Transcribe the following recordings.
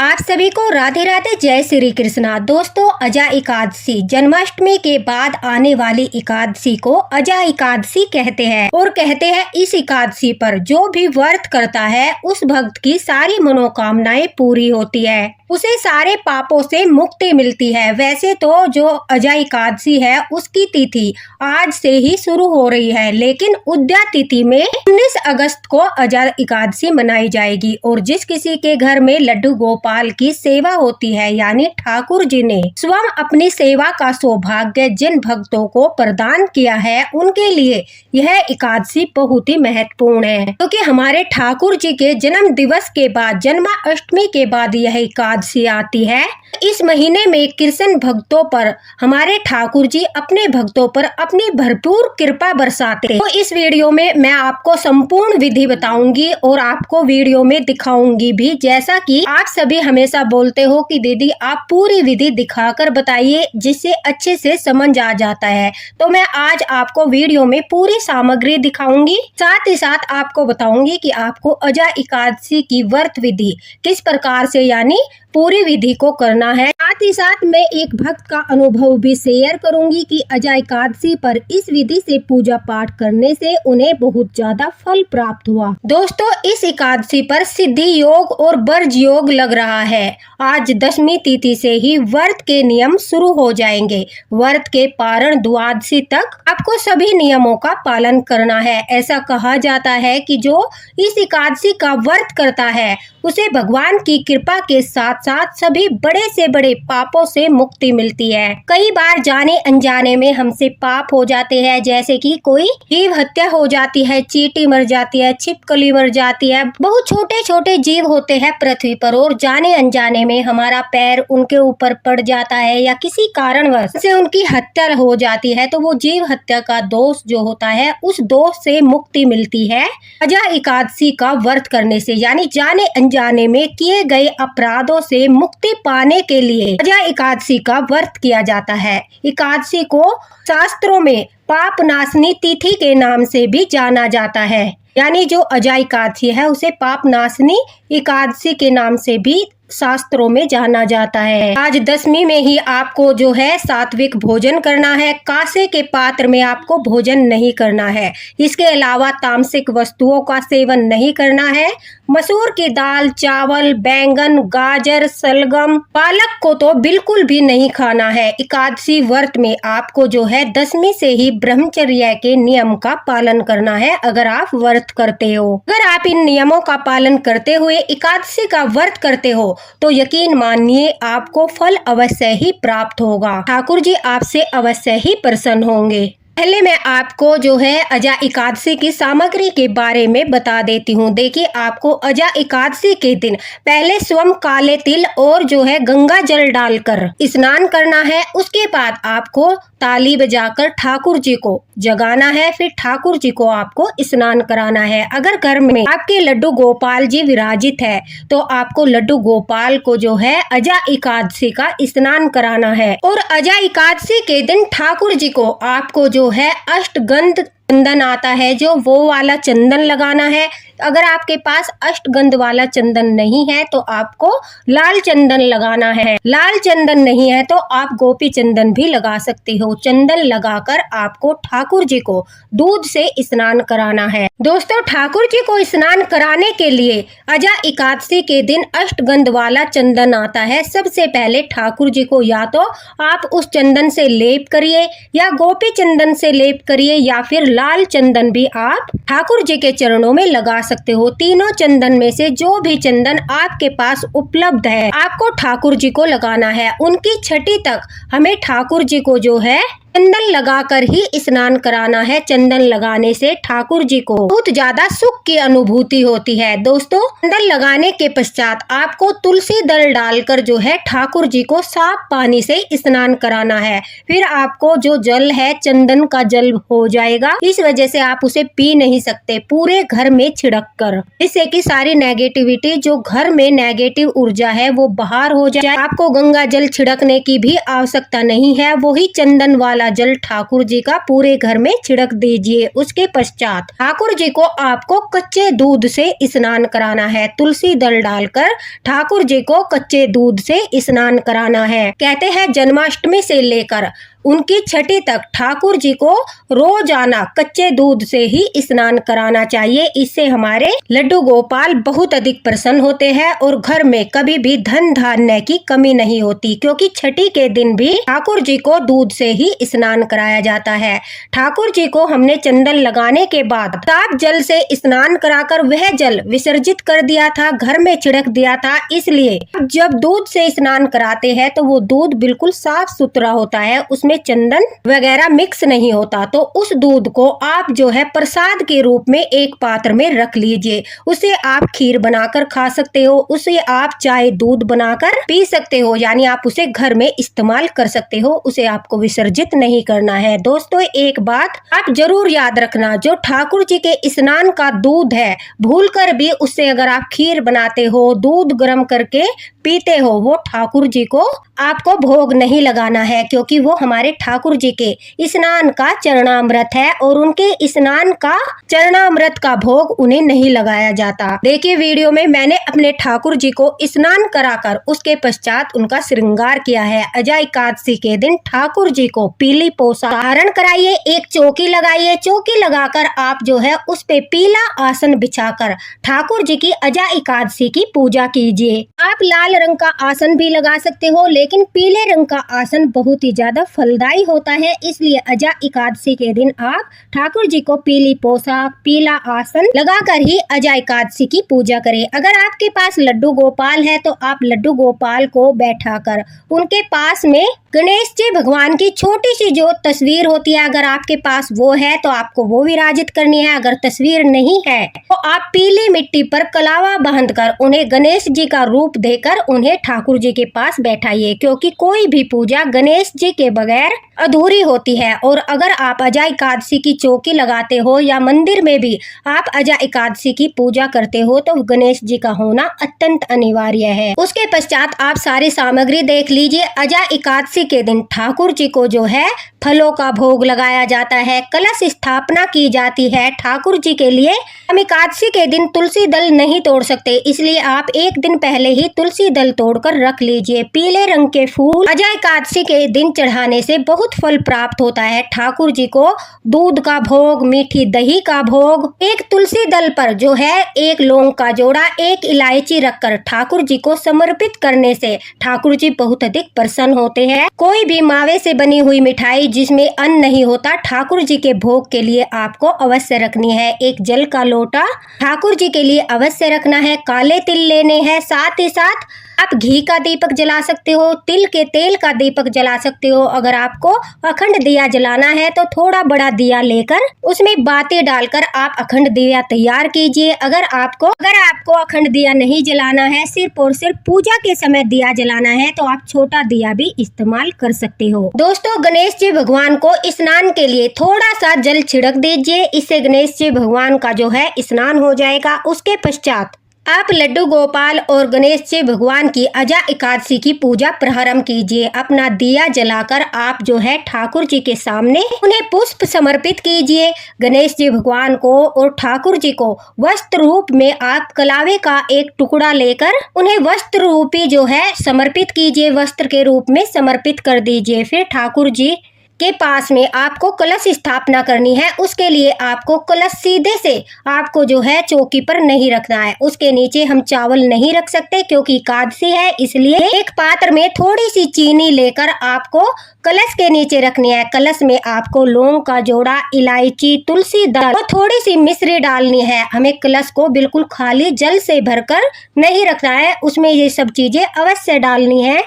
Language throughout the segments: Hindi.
आप सभी को राधे राधे, जय श्री कृष्णा। दोस्तों, अजा एकादशी जन्माष्टमी के बाद आने वाली एकादशी को अजा एकादशी कहते हैं और कहते हैं इस एकादशी पर जो भी व्रत करता है उस भक्त की सारी मनोकामनाएं पूरी होती है, उसे सारे पापों से मुक्ति मिलती है। वैसे तो जो अजा एकादशी है उसकी तिथि आज से ही शुरू हो रही है, लेकिन उद्या तिथि में 19 अगस्त को अजा एकादशी मनाई जाएगी और जिस किसी के घर में लड्डू गोपाल की सेवा होती है, यानी ठाकुर जी ने स्वयं अपनी सेवा का सौभाग्य जिन भक्तों को प्रदान किया है, उनके लिए यह एकादशी बहुत ही महत्वपूर्ण है, क्योंकि हमारे ठाकुर जी के जन्म दिवस के बाद, जन्माष्टमी के बाद यह एकादशी आती है। इस महीने में कृष्ण भक्तों पर हमारे ठाकुर जी अपने भक्तों पर अपनी भरपूर कृपा बरसाते हैं। तो इस वीडियो में मैं आपको संपूर्ण विधि बताऊंगी और आपको वीडियो में दिखाऊंगी भी, जैसा कि आप सभी हमेशा बोलते हो कि दीदी आप पूरी विधि दिखाकर बताइए जिससे अच्छे से समझ आ जाता है। तो मैं आज आपको वीडियो में पूरी सामग्री दिखाऊंगी, साथ ही साथ आपको बताऊंगी कि आपको अजा एकादशी की व्रत विधि किस प्रकार से, यानी पूरी विधि को करना है। साथ ही साथ मैं एक भक्त का अनुभव भी शेयर करूंगी कि अजा एकादशी पर इस विधि से पूजा पाठ करने से उन्हें बहुत ज्यादा फल प्राप्त हुआ। दोस्तों, इस एकादशी पर सिद्धि योग और वर्ज योग लग रहा है। आज 10वीं तिथि से ही व्रत के नियम शुरू हो जाएंगे। व्रत के पारण द्वादशी तक आपको सभी नियमों का पालन करना है। ऐसा कहा जाता है कि जो इस एकादशी का व्रत करता है उसे भगवान की कृपा के साथ साथ सभी बड़े से बड़े पापों से मुक्ति मिलती है। कई बार जाने अनजाने में हमसे पाप हो जाते हैं, जैसे कि कोई जीव हत्या हो जाती है, चींटी मर जाती है, छिपकली मर जाती है। बहुत छोटे छोटे जीव होते हैं पृथ्वी पर और जाने अनजाने में हमारा पैर उनके ऊपर पड़ जाता है या किसी कारणवश से उनकी हत्या हो जाती है, तो वो जीव हत्या का दोष जो होता है उस दोष से मुक्ति मिलती है अजा एकादशी का व्रत करने से। यानी जाने अनजाने में किए गए अपराधों से मुक्ति पाने के लिए अजा एकादशी का व्रत किया जाता है। एकादशी को शास्त्रों में पाप नाशनी तिथि के नाम से भी जाना जाता है, यानी जो अजा एकादशी है उसे पाप नाशनी एकादशी के नाम से भी शास्त्रों में जाना जाता है। आज 10वीं में ही आपको जो है सात्विक भोजन करना है। कांसे के पात्र में आपको भोजन नहीं करना है। इसके अलावा तामसिक वस्तुओं का सेवन नहीं करना है। मसूर की दाल, चावल, बैंगन, गाजर, सलगम, पालक को तो बिल्कुल भी नहीं खाना है। एकादशी व्रत में आपको जो है 10वीं से ही ब्रह्मचर्य के नियम का पालन करना है। अगर आप व्रत करते हो, अगर आप इन नियमों का पालन करते हुए एकादशी का व्रत करते हो तो यकीन मानिए आपको फल अवश्य ही प्राप्त होगा। ठाकुर जी आपसे अवश्य ही प्रसन्न होंगे। पहले मैं आपको जो है अजा एकादशी की सामग्री के बारे में बता देती हूँ। देखिए, आपको अजा एकादशी के दिन पहले स्वयं काले तिल और जो है गंगा जल डालकर स्नान करना है। उसके बाद आपको ताली बजाकर ठाकुर जी को जगाना है, फिर ठाकुर जी को आपको स्नान कराना है। अगर घर में आपके लड्डू गोपाल जी विराजित है तो आपको लड्डू गोपाल को जो है अजा एकादशी का स्नान कराना है। और अजा एकादशी के दिन ठाकुर जी को आपको जो है अष्टगंध चंदन आता है, जो वो वाला चंदन लगाना है। अगर आपके पास अष्टगंध वाला चंदन नहीं है तो आपको लाल चंदन लगाना है। लाल चंदन नहीं है तो आप गोपी चंदन भी लगा सकते हो। चंदन लगाकर आपको ठाकुर जी को दूध से स्नान कराना है। दोस्तों, ठाकुर जी को स्नान कराने के लिए अजा एकादशी के दिन अष्टगंध वाला चंदन आता है। सबसे पहले ठाकुर जी को या तो आप उस चंदन से लेप करिए या गोपी चंदन से लेप करिए या फिर लाल चंदन भी आप ठाकुर जी के चरणों में लगा सकते हो। तीनों चंदन में से जो भी चंदन आपके पास उपलब्ध है आपको ठाकुर जी को लगाना है। उनकी छठी तक हमें ठाकुर जी को जो है चंदन लगाकर ही स्नान कराना है। चंदन लगाने से ठाकुर जी को बहुत ज्यादा सुख की अनुभूति होती है। दोस्तों, चंदन लगाने के पश्चात आपको तुलसी दल डालकर जो है ठाकुर जी को साफ पानी से स्नान कराना है। फिर आपको जो जल है चंदन का जल हो जाएगा, इस वजह से आप उसे पी नहीं सकते, पूरे घर में छिड़क कर, जिससे कि सारी नेगेटिविटी, जो घर में नेगेटिव ऊर्जा है वो बाहर हो जाए। आपको गंगा जल छिड़कने की भी आवश्यकता नहीं है, वही चंदन वाला वाला जल ठाकुर जी का पूरे घर में छिड़क दीजिए। उसके पश्चात ठाकुर जी को आपको कच्चे दूध से स्नान कराना है। तुलसी दल डालकर ठाकुर जी को कच्चे दूध से स्नान कराना है। कहते हैं जन्माष्टमी से लेकर उनकी छठी तक ठाकुर जी को रोजाना कच्चे दूध से ही स्नान कराना चाहिए। इससे हमारे लड्डू गोपाल बहुत अधिक प्रसन्न होते हैं और घर में कभी भी धन धान्य की कमी नहीं होती, क्योंकि छठी के दिन भी ठाकुर जी को दूध से ही स्नान कराया जाता है। ठाकुर जी को हमने चंदन लगाने के बाद साफ जल से स्नान कराकर वह जल विसर्जित कर दिया था, घर में छिड़क दिया था। इसलिए जब दूध से स्नान कराते हैं तो वो दूध बिल्कुल साफ सुथरा होता है, उसमें चंदन वगैरह मिक्स नहीं होता। तो उस दूध को आप जो है प्रसाद के रूप में एक पात्र में रख लीजिए। उसे आप खीर बनाकर खा सकते हो, उसे आप चाय दूध बनाकर पी सकते हो, यानी आप उसे घर में इस्तेमाल कर सकते हो। उसे आपको विसर्जित नहीं करना है। दोस्तों एक बात आप जरूर याद रखना, जो ठाकुर जी के स्नान का दूध है, भूलकर भी उससे अगर आप खीर बनाते हो, दूध गर्म करके पीते हो, वो ठाकुर जी को आपको भोग नहीं लगाना है, क्योंकि वो हमारे ठाकुर जी के स्नान का चरणामृत है और उनके स्नान का चरणामृत का भोग उन्हें नहीं लगाया जाता। देखिए वीडियो में मैंने अपने ठाकुर जी को स्नान कराकर उसके पश्चात उनका श्रृंगार किया है। अजय एकादशी के दिन ठाकुर जी को पीली पोशाक धारण कराइए, एक चौकी लगाइए। चौकी लगाकर आप जो है उस पे पीला आसन बिछाकर ठाकुर जी की अजय एकादशी की पूजा कीजिए। आप लाल रंग का आसन भी लगा सकते हो, लेकिन पीले रंग का आसन बहुत ही ज्यादा फलदायी होता है। इसलिए अजय एकादशी के दिन आप ठाकुर जी को पीली पोशाक, पीला आसन लगाकर ही अजय एकादशी की पूजा करें। अगर आपके पास लड्डू गोपाल है तो आप लड्डू गोपाल को बैठाकर उनके पास में गणेश जी भगवान की छोटी सी जो तस्वीर होती है, अगर आपके पास वो है तो आपको वो विराजित करनी है। अगर तस्वीर नहीं है तो आप पीली मिट्टी पर कलावा बांधकर उन्हें गणेश जी का रूप देकर उन्हें ठाकुर जी के पास बैठाइए, क्योंकि कोई भी पूजा गणेश जी के बगैर अधूरी होती है। और अगर आप अजय एकादशी की चौकी लगाते हो या मंदिर में भी आप अजय एकादशी की पूजा करते हो तो गणेश जी का होना अत्यंत अनिवार्य है। उसके पश्चात आप सारी सामग्री देख लीजिए। अजय एकादशी के दिन ठाकुर जी को जो है फलों का भोग लगाया जाता है, कलश स्थापना की जाती है। ठाकुर जी के लिए हम एकादशी के दिन तुलसी दल नहीं तोड़ सकते, इसलिए आप एक दिन पहले ही तुलसी दल तोड़कर रख लीजिए। पीले रंग के फूल अजय एकादशी के दिन चढ़ाने से बहुत फल प्राप्त होता है। ठाकुर जी को दूध का भोग, मीठी दही का भोग, एक तुलसी दल पर जो है एक लौंग का जोड़ा, एक इलायची रखकर ठाकुर जी को समर्पित करने से ठाकुर जी बहुत अधिक प्रसन्न होते हैं। कोई भी मावे से बनी हुई मिठाई जिसमें अन्न नहीं होता, ठाकुर जी के भोग के लिए आपको अवश्य रखनी है। एक जल का लोटा ठाकुर जी के लिए अवश्य रखना है। काले तिल लेने हैं, साथ ही साथ आप घी का दीपक जला सकते हो, तिल के तेल का दीपक जला सकते हो। अगर आपको अखंड दिया जलाना है तो थोड़ा बड़ा दिया लेकर उसमें बातें डालकर आप अखंड दिया तैयार कीजिए। अगर आपको अखंड दिया नहीं जलाना है, सिर्फ और सिर्फ पूजा के समय दिया जलाना है, तो आप छोटा दिया भी इस्तेमाल कर सकते हो। दोस्तों गणेश जी भगवान को स्नान के लिए थोड़ा सा जल छिड़क दीजिए, इससे गणेश जी भगवान का जो है स्नान हो जाएगा। उसके पश्चात आप लड्डू गोपाल और गणेश जी भगवान की अजय एकादशी की पूजा प्रारंभ कीजिए। अपना दिया जलाकर आप जो है ठाकुर जी के सामने उन्हें पुष्प समर्पित कीजिए। गणेश जी भगवान को और ठाकुर जी को वस्त्र रूप में आप कलावे का एक टुकड़ा लेकर उन्हें वस्त्र रूपी जो है समर्पित कीजिए, वस्त्र के रूप में समर्पित कर दीजिए। फिर ठाकुर जी के पास में आपको कलश स्थापना करनी है। उसके लिए आपको कलश सीधे से आपको जो है चौकी पर नहीं रखना है, उसके नीचे हम चावल नहीं रख सकते क्योंकि एकादशी है। इसलिए एक पात्र में थोड़ी सी चीनी लेकर आपको कलश के नीचे रखनी है। कलश में आपको लौंग का जोड़ा, इलायची, तुलसी दल और थोड़ी सी मिश्री डालनी है। हमें कलश को बिल्कुल खाली जल से भरकर नहीं रखना है, उसमें ये सब चीजें अवश्य डालनी है।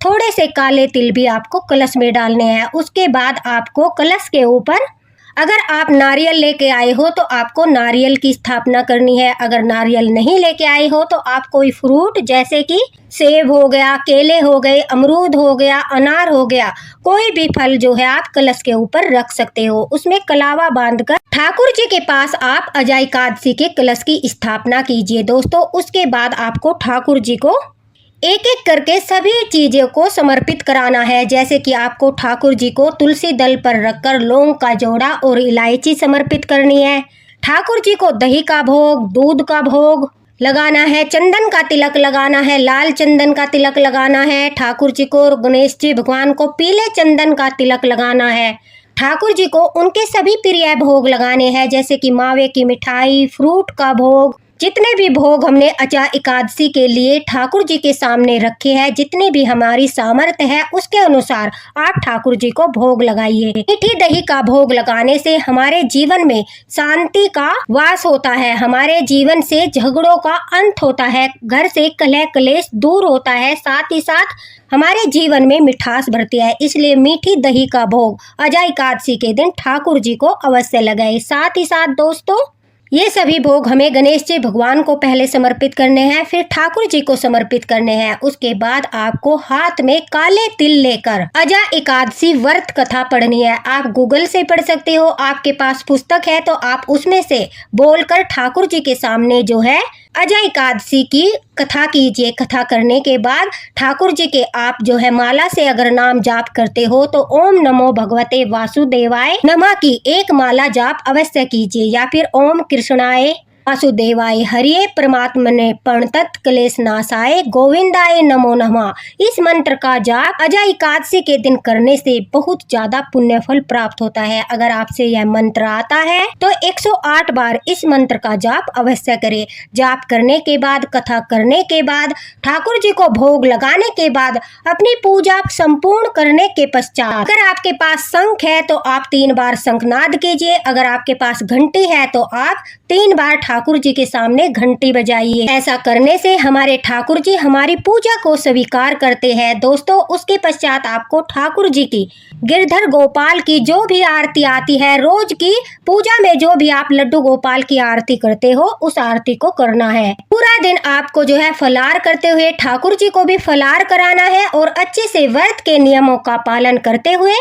थोड़े से काले तिल भी आपको कलश में डालने हैं। उसके बाद आपको कलश के ऊपर अगर आप नारियल लेके आए हो तो आपको नारियल की स्थापना करनी है। अगर नारियल नहीं लेके आए हो तो आप कोई फ्रूट जैसे कि सेब हो गया, केले हो गए, अमरूद हो गया, अनार हो गया, कोई भी फल जो है आप कलश के ऊपर रख सकते हो। उसमें कलावा बांधकर ठाकुर जी के पास आप अजय एकादशी के कलश की स्थापना कीजिए। दोस्तों उसके बाद आपको ठाकुर जी को एक एक करके सभी चीजों को समर्पित कराना है। जैसे कि आपको ठाकुर जी को तुलसी दल पर रखकर लौंग का जोड़ा और इलायची समर्पित करनी है। ठाकुर जी को दही का भोग, दूध का भोग लगाना है, चंदन का तिलक लगाना है, लाल चंदन का तिलक लगाना है। ठाकुर जी को और गणेश जी भगवान को पीले चंदन का तिलक लगाना है। ठाकुर जी को उनके सभी प्रिय भोग लगाने हैं, जैसे कि मावे की मिठाई, फ्रूट का भोग, जितने भी भोग हमने अजा एकादशी के लिए ठाकुर जी के सामने रखे हैं, जितने भी हमारी सामर्थ्य है उसके अनुसार आप ठाकुर जी को भोग लगाइए। मीठी दही का भोग लगाने से हमारे जीवन में शांति का वास होता है, हमारे जीवन से झगड़ों का अंत होता है, घर से कलह कलेश दूर होता है, साथ ही साथ हमारे जीवन में मिठास भरती है। इसलिए मीठी दही का भोग अजा एकादशी के दिन ठाकुर जी को अवश्य लगाए। साथ ही साथ दोस्तों, ये सभी भोग हमें गणेश जी भगवान को पहले समर्पित करने हैं, फिर ठाकुर जी को समर्पित करने हैं। उसके बाद आपको हाथ में काले तिल लेकर अजा एकादशी व्रत कथा पढ़नी है। आप गूगल से पढ़ सकते हो, आपके पास पुस्तक है तो आप उसमें से बोलकर ठाकुर जी के सामने जो है अजा एकादशी की कथा कीजिए। कथा करने के बाद ठाकुर जी के आप जो है माला से अगर नाम जाप करते हो तो ओम नमो भगवते वासुदेवाय नमः की एक माला जाप अवश्य कीजिए, या फिर ओम कृष्णाय वासुदेवाय हरिये परमात्मने प्रणतत क्लेश नाशाय गोविंदाय नमो नमः। इस मंत्र का जाप अजा एकादशी के दिन करने से बहुत ज्यादा पुण्य फल प्राप्त होता है। अगर आपसे यह मंत्र आता है तो 108 बार इस मंत्र का जाप अवश्य करें। जाप करने के बाद, कथा करने के बाद, ठाकुर जी को भोग लगाने के बाद, अपनी पूजा संपूर्ण करने के पश्चात अगर आपके पास शंख है तो आप 3 बार शंखनाद कीजिए। अगर आपके पास घंटी है तो आप 3 बार ठाकुर जी के सामने घंटी बजाइए। ऐसा करने से हमारे ठाकुर जी हमारी पूजा को स्वीकार करते हैं। दोस्तों, उसके पश्चात आपको ठाकुर जी की गिरधर गोपाल की जो भी आरती आती है, रोज की पूजा में जो भी आप लड्डू गोपाल की आरती करते हो, उस आरती को करना है। पूरा दिन आपको जो है फलार करते हुए ठाकुर जी को भी फलार कराना है और अच्छे से व्रत के नियमों का पालन करते हुए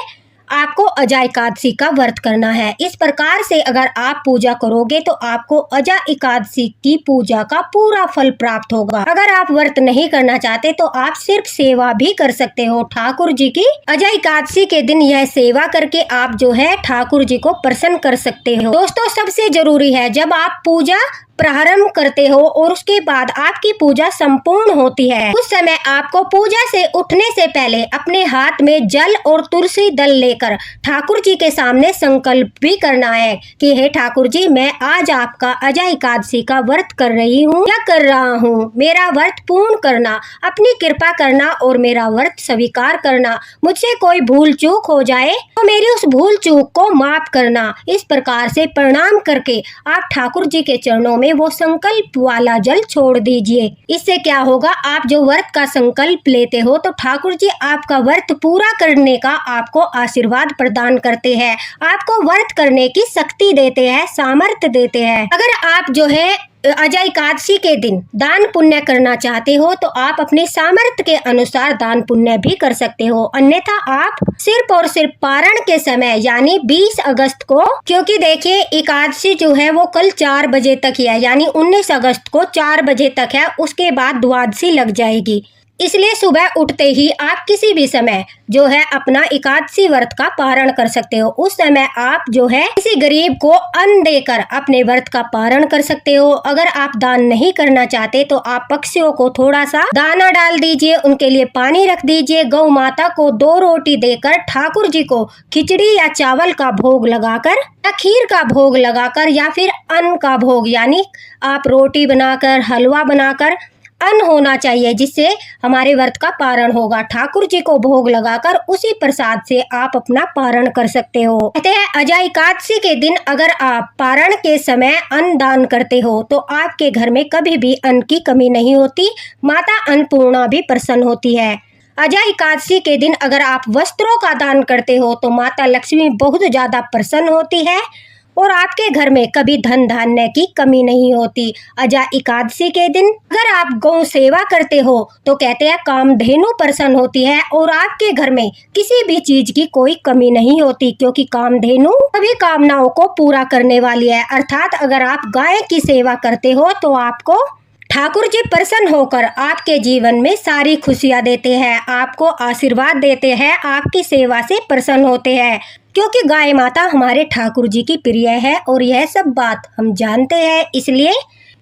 आपको अजा एकादशी का व्रत करना है। इस प्रकार से अगर आप पूजा करोगे तो आपको अजा एकादशी की पूजा का पूरा फल प्राप्त होगा। अगर आप व्रत नहीं करना चाहते तो आप सिर्फ सेवा भी कर सकते हो ठाकुर जी की। अजा एकादशी के दिन यह सेवा करके आप जो है ठाकुर जी को प्रसन्न कर सकते हो। दोस्तों, सबसे जरूरी है जब आप पूजा प्रारंभ करते हो और उसके बाद आपकी पूजा संपूर्ण होती है, उस समय आपको पूजा से उठने से पहले अपने हाथ में जल और तुलसी दल लेकर ठाकुर जी के सामने संकल्प भी करना है कि हे ठाकुर जी, मैं आज आपका अजा एकादशी का व्रत कर रही हूँ या कर रहा हूँ। मेरा व्रत पूर्ण करना, अपनी कृपा करना और मेरा व्रत स्वीकार करना। मुझसे कोई भूल चूक हो जाए तो मेरी उस भूल चूक को माफ करना। इस प्रकार से प्रणाम करके आप ठाकुर जी के चरणों में वो संकल्प वाला जल छोड़ दीजिए। इससे क्या होगा, आप जो व्रत का संकल्प लेते हो तो ठाकुर जी आपका व्रत पूरा करने का आपको आशीर्वाद प्रदान करते हैं, आपको व्रत करने की शक्ति देते हैं, सामर्थ्य देते हैं। अगर आप जो है अजा एकादशी के दिन दान पुण्य करना चाहते हो तो आप अपने सामर्थ्य के अनुसार दान पुण्य भी कर सकते हो। अन्यथा आप सिर्फ और सिर्फ पारण के समय यानी 20 अगस्त को, क्योंकि देखिए एकादशी जो है वो कल 4 बजे तक ही है, यानी 19 अगस्त को 4 बजे तक है, उसके बाद द्वादशी लग जाएगी। इसलिए सुबह उठते ही आप किसी भी समय जो है अपना एकादशी व्रत का पारण कर सकते हो। उस समय आप जो है किसी गरीब को अन्न देकर अपने व्रत का पारण कर सकते हो। अगर आप दान नहीं करना चाहते तो आप पक्षियों को थोड़ा सा दाना डाल दीजिए, उनके लिए पानी रख दीजिए। गौ माता को 2 रोटी देकर ठाकुर जी को खिचड़ी या चावल का भोग लगाकर या खीर का भोग लगाकर या फिर अन्न का भोग, यानी आप रोटी बनाकर, हलवा बनाकर, अन्न होना चाहिए जिससे हमारे व्रत का पारण होगा। ठाकुर जी को भोग लगाकर उसी प्रसाद से आप अपना पारण कर सकते हो। कहते हैं अजा एकादशी के दिन अगर आप पारण के समय अन्न दान करते हो तो आपके घर में कभी भी अन्न की कमी नहीं होती, माता अन्नपूर्णा भी प्रसन्न होती है। अजा एकादशी के दिन अगर आप वस्त्रों का दान करते हो तो माता लक्ष्मी बहुत ज्यादा प्रसन्न होती है और आपके घर में कभी धन धान्य की कमी नहीं होती। अजा एकादशी के दिन अगर आप गौ सेवा करते हो तो कहते हैं कामधेनु प्रसन्न होती है और आपके घर में किसी भी चीज की कोई कमी नहीं होती, क्योंकि कामधेनु सभी कामनाओं को पूरा करने वाली है। अर्थात अगर आप गाय की सेवा करते हो तो आपको ठाकुर जी प्रसन्न होकर आपके जीवन में सारी खुशियां देते हैं, आपको आशीर्वाद देते हैं, आपकी सेवा से प्रसन्न होते हैं, क्योंकि गाय माता हमारे ठाकुर जी की प्रिय है और यह सब बात हम जानते हैं। इसलिए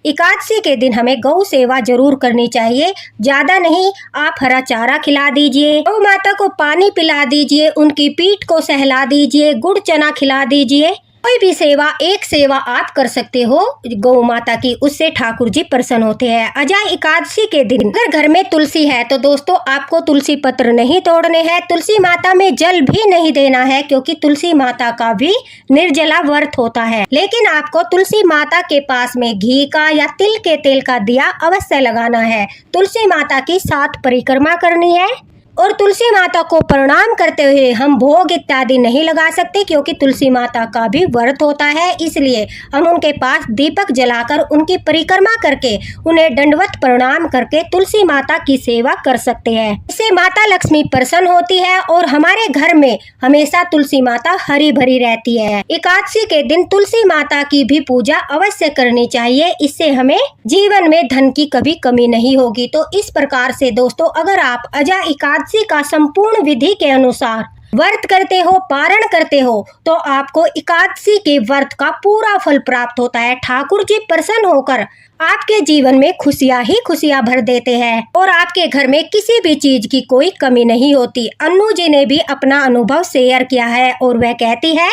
एकादशी के दिन हमें गौ सेवा जरूर करनी चाहिए। ज्यादा नहीं, आप हरा चारा खिला दीजिए, गौ माता को पानी पिला दीजिए, उनकी पीठ को सहला दीजिए, गुड़ चना खिला दीजिए। कोई भी सेवा, एक सेवा आप कर सकते हो गौ माता की, उससे ठाकुर जी प्रसन्न होते हैं। अजय एकादशी के दिन अगर घर में तुलसी है तो दोस्तों आपको तुलसी पत्र नहीं तोड़ने हैं, तुलसी माता में जल भी नहीं देना है, क्योंकि तुलसी माता का भी निर्जला व्रत होता है। लेकिन आपको तुलसी माता के पास में घी का या तिल के तेल का दिया अवश्य लगाना है। तुलसी माता की 7 परिक्रमा करनी है और तुलसी माता को प्रणाम करते हुए हम भोग इत्यादि नहीं लगा सकते, क्योंकि तुलसी माता का भी व्रत होता है। इसलिए हम उनके पास दीपक जलाकर उनकी परिक्रमा करके उन्हें दंडवत प्रणाम करके तुलसी माता की सेवा कर सकते हैं। इससे माता लक्ष्मी प्रसन्न होती है और हमारे घर में हमेशा तुलसी माता हरी भरी रहती है। एकादशी के दिन तुलसी माता की भी पूजा अवश्य करनी चाहिए, इससे हमें जीवन में धन की कभी कमी नहीं होगी। तो इस प्रकार से दोस्तों, अगर आप अजय एकादशी का संपूर्ण विधि के अनुसार व्रत करते हो, पारण करते हो, तो आपको एकादशी के व्रत का पूरा फल प्राप्त होता है। ठाकुर जी प्रसन्न होकर आपके जीवन में खुशियां ही खुशियां भर देते हैं और आपके घर में किसी भी चीज की कोई कमी नहीं होती। अन्नू जी ने भी अपना अनुभव शेयर किया है और वह कहती है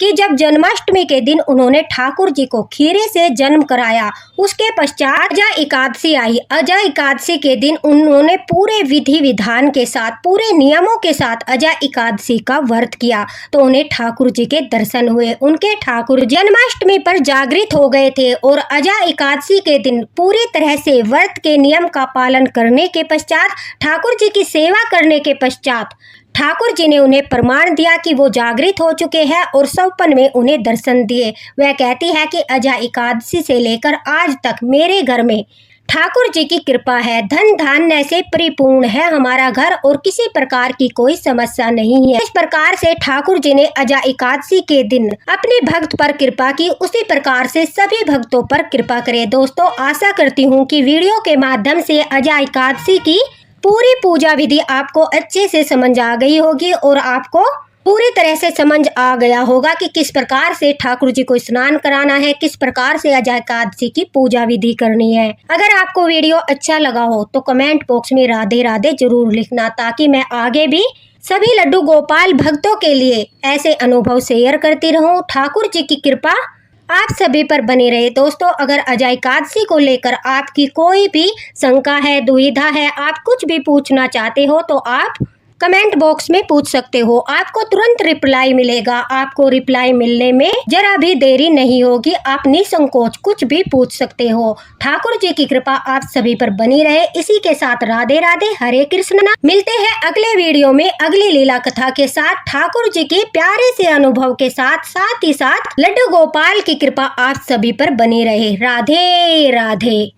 कि जब जन्माष्टमी के दिन उन्होंने ठाकुर जी को खीरे से जन्म कराया, उसके पश्चात अजय एकादशी आई। अजय एकादशी के दिन उन्होंने पूरे विधि विधान के साथ, पूरे नियमों के साथ अजय एकादशी का व्रत किया, तो उन्हें ठाकुर जी के दर्शन हुए। उनके ठाकुर जन्माष्टमी पर जागृत हो गए थे और अजय एकादशी के दिन पूरी तरह से व्रत के नियम का पालन करने के पश्चात, ठाकुर जी की सेवा करने के पश्चात ठाकुर जी ने उन्हें प्रमाण दिया कि वो जागृत हो चुके हैं और सपन में उन्हें दर्शन दिए। वह कहती है कि अजय एकादशी से लेकर आज तक मेरे घर में ठाकुर जी की कृपा है, धन धान्य से परिपूर्ण है हमारा घर और किसी प्रकार की कोई समस्या नहीं है। इस प्रकार से ठाकुर जी ने अजय एकादशी के दिन अपने भक्त पर कृपा की, उसी प्रकार से सभी भक्तों पर कृपा करे। दोस्तों, आशा करती हूँ कि वीडियो के माध्यम से अजय एकादशी की पूरी पूजा विधि आपको अच्छे से समझ आ गई होगी और आपको पूरी तरह से समझ आ गया होगा कि किस प्रकार से ठाकुर जी को स्नान कराना है, किस प्रकार से अजय एकादशी की पूजा विधि करनी है। अगर आपको वीडियो अच्छा लगा हो तो कमेंट बॉक्स में राधे राधे जरूर लिखना, ताकि मैं आगे भी सभी लड्डू गोपाल भक्तों के लिए ऐसे अनुभव शेयर करती रहूं। ठाकुर जी की कृपा आप सभी पर बनी रहे। दोस्तों, अगर अजय एकादशी को लेकर आपकी कोई भी शंका है, दुविधा है, आप कुछ भी पूछना चाहते हो तो आप कमेंट बॉक्स में पूछ सकते हो। आपको तुरंत रिप्लाई मिलेगा। आपको रिप्लाई मिलने में जरा भी देरी नहीं होगी। आप निसंकोच कुछ भी पूछ सकते हो। ठाकुर जी की कृपा आप सभी पर बनी रहे। इसी के साथ राधे राधे, हरे कृष्णा। मिलते हैं अगले वीडियो में अगली लीला कथा के साथ, ठाकुर जी के प्यारे से अनुभव के साथ, साथ ही साथ लड्डू गोपाल की कृपा आप सभी पर बनी रहे। राधे राधे।